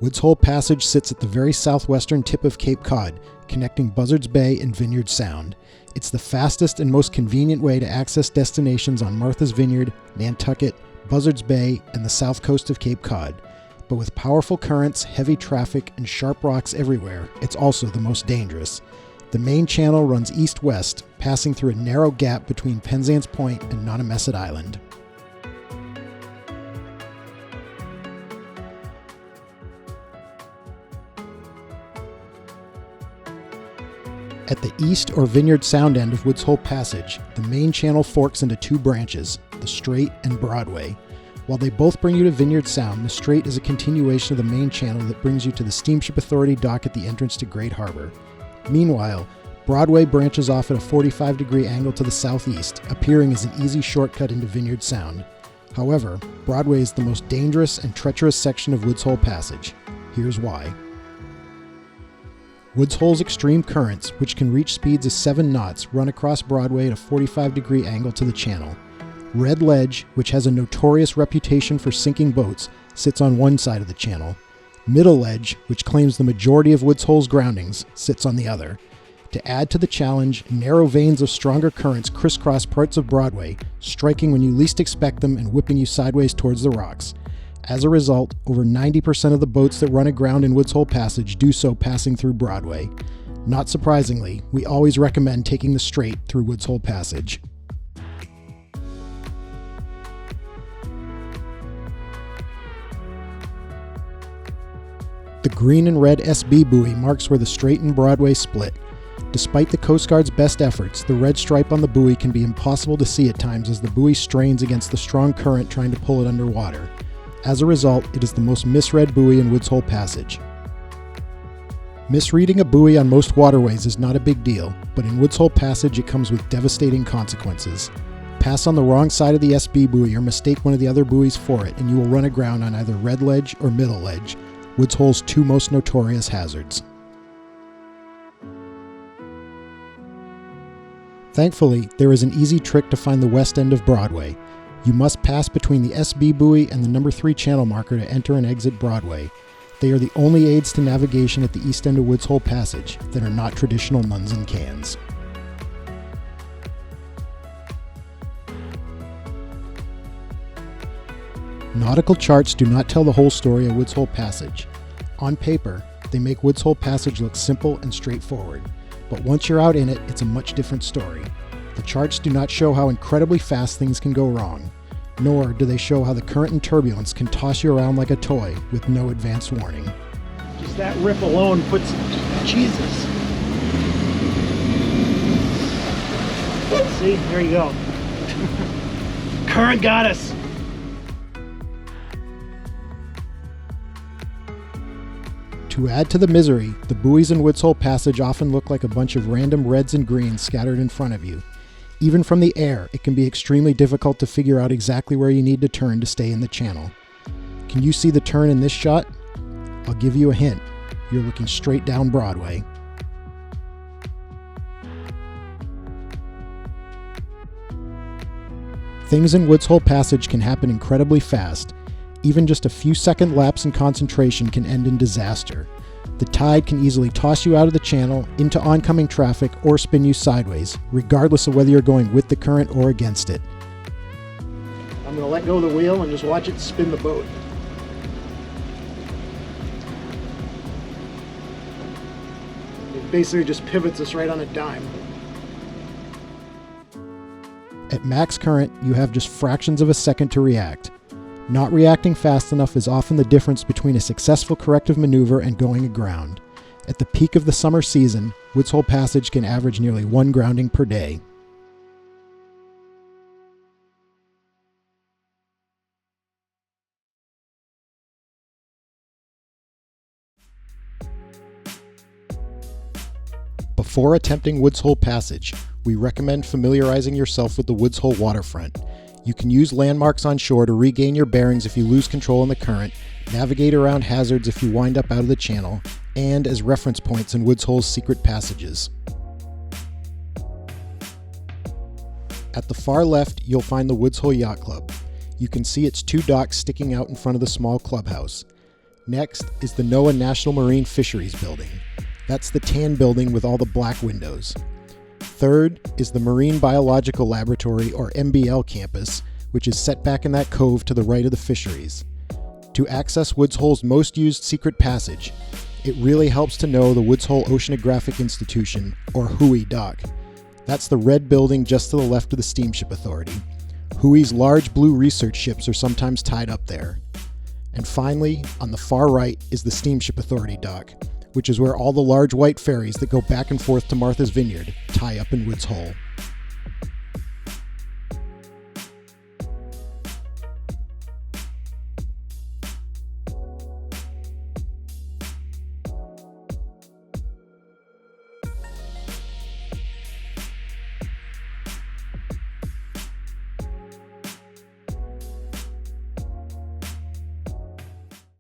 Woods Hole Passage sits at the very southwestern tip of Cape Cod, connecting Buzzards Bay and Vineyard Sound. It's the fastest and most convenient way to access destinations on Martha's Vineyard, Nantucket, Buzzards Bay, and the south coast of Cape Cod. But with powerful currents, heavy traffic, and sharp rocks everywhere, it's also the most dangerous. The main channel runs east-west, passing through a narrow gap between Penzance Point and Nottamasset Island. At the east or Vineyard Sound end of Woods Hole Passage, the main channel forks into two branches, the Strait and Broadway. While they both bring you to Vineyard Sound, the Strait is a continuation of the main channel that brings you to the Steamship Authority dock at the entrance to Great Harbor. Meanwhile, Broadway branches off at a 45-degree angle to the southeast, appearing as an easy shortcut into Vineyard Sound. However, Broadway is the most dangerous and treacherous section of Woods Hole Passage. Here's why. Woods Hole's extreme currents, which can reach speeds of 7 knots, run across Broadway at a 45-degree angle to the channel. Red Ledge, which has a notorious reputation for sinking boats, sits on one side of the channel. Middle Ledge, which claims the majority of Woods Hole's groundings, sits on the other. To add to the challenge, narrow veins of stronger currents crisscross parts of Broadway, striking when you least expect them and whipping you sideways towards the rocks. As a result, over 90% of the boats that run aground in Woods Hole Passage do so passing through Broadway. Not surprisingly, we always recommend taking the Strait through Woods Hole Passage. The green and red SB Buoy marks where the Strait and Broadway split. Despite the Coast Guard's best efforts, the red stripe on the buoy can be impossible to see at times as the buoy strains against the strong current trying to pull it underwater. As a result, it is the most misread buoy in Woods Hole Passage. Misreading a buoy on most waterways is not a big deal, but in Woods Hole Passage it comes with devastating consequences. Pass on the wrong side of the SB Buoy or mistake one of the other buoys for it and you will run aground on either Red Ledge or Middle Ledge, Woods Hole's two most notorious hazards. Thankfully, there is an easy trick to find the west end of Broadway. You must pass between the SB Buoy and the number 3 channel marker to enter and exit Broadway. They are the only aids to navigation at the east end of Woods Hole Passage that are not traditional nuns in cans. Nautical charts do not tell the whole story of Woods Hole Passage. On paper, they make Woods Hole Passage look simple and straightforward, but once you're out in it, it's a much different story. The charts do not show how incredibly fast things can go wrong, nor do they show how the current and turbulence can toss you around like a toy with no advance warning. Just that rip alone puts... Jesus! See? There you go. Current got us! To add to the misery, the buoys in Woods Hole Passage often look like a bunch of random reds and greens scattered in front of you. Even from the air, it can be extremely difficult to figure out exactly where you need to turn to stay in the channel. Can you see the turn in this shot? I'll give you a hint. You're looking straight down Broadway. Things in Woods Hole Passage can happen incredibly fast. Even just a few second lapse in concentration can end in disaster. The tide can easily toss you out of the channel, into oncoming traffic, or spin you sideways, regardless of whether you're going with the current or against it. I'm going to let go of the wheel and just watch it spin the boat. It basically just pivots us right on a dime. At max current, you have just fractions of a second to react. Not reacting fast enough is often the difference between a successful corrective maneuver and going aground. At the peak of the summer season, Woods Hole Passage can average nearly 1 grounding per day. Before attempting Woods Hole Passage, we recommend familiarizing yourself with the Woods Hole waterfront. You can use landmarks on shore to regain your bearings if you lose control in the current, navigate around hazards if you wind up out of the channel, and as reference points in Woods Hole's secret passages. At the far left, you'll find the Woods Hole Yacht Club. You can see its 2 docks sticking out in front of the small clubhouse. Next is the NOAA National Marine Fisheries Building. That's the tan building with all the black windows. Third is the Marine Biological Laboratory, or MBL campus, which is set back in that cove to the right of the fisheries. To access Woods Hole's most used secret passage, it really helps to know the Woods Hole Oceanographic Institution, or WHOI dock. That's the red building just to the left of the Steamship Authority. WHOI's large blue research ships are sometimes tied up there. And finally, on the far right is the Steamship Authority dock, which is where all the large white ferries that go back and forth to Martha's Vineyard tie up in Woods Hole.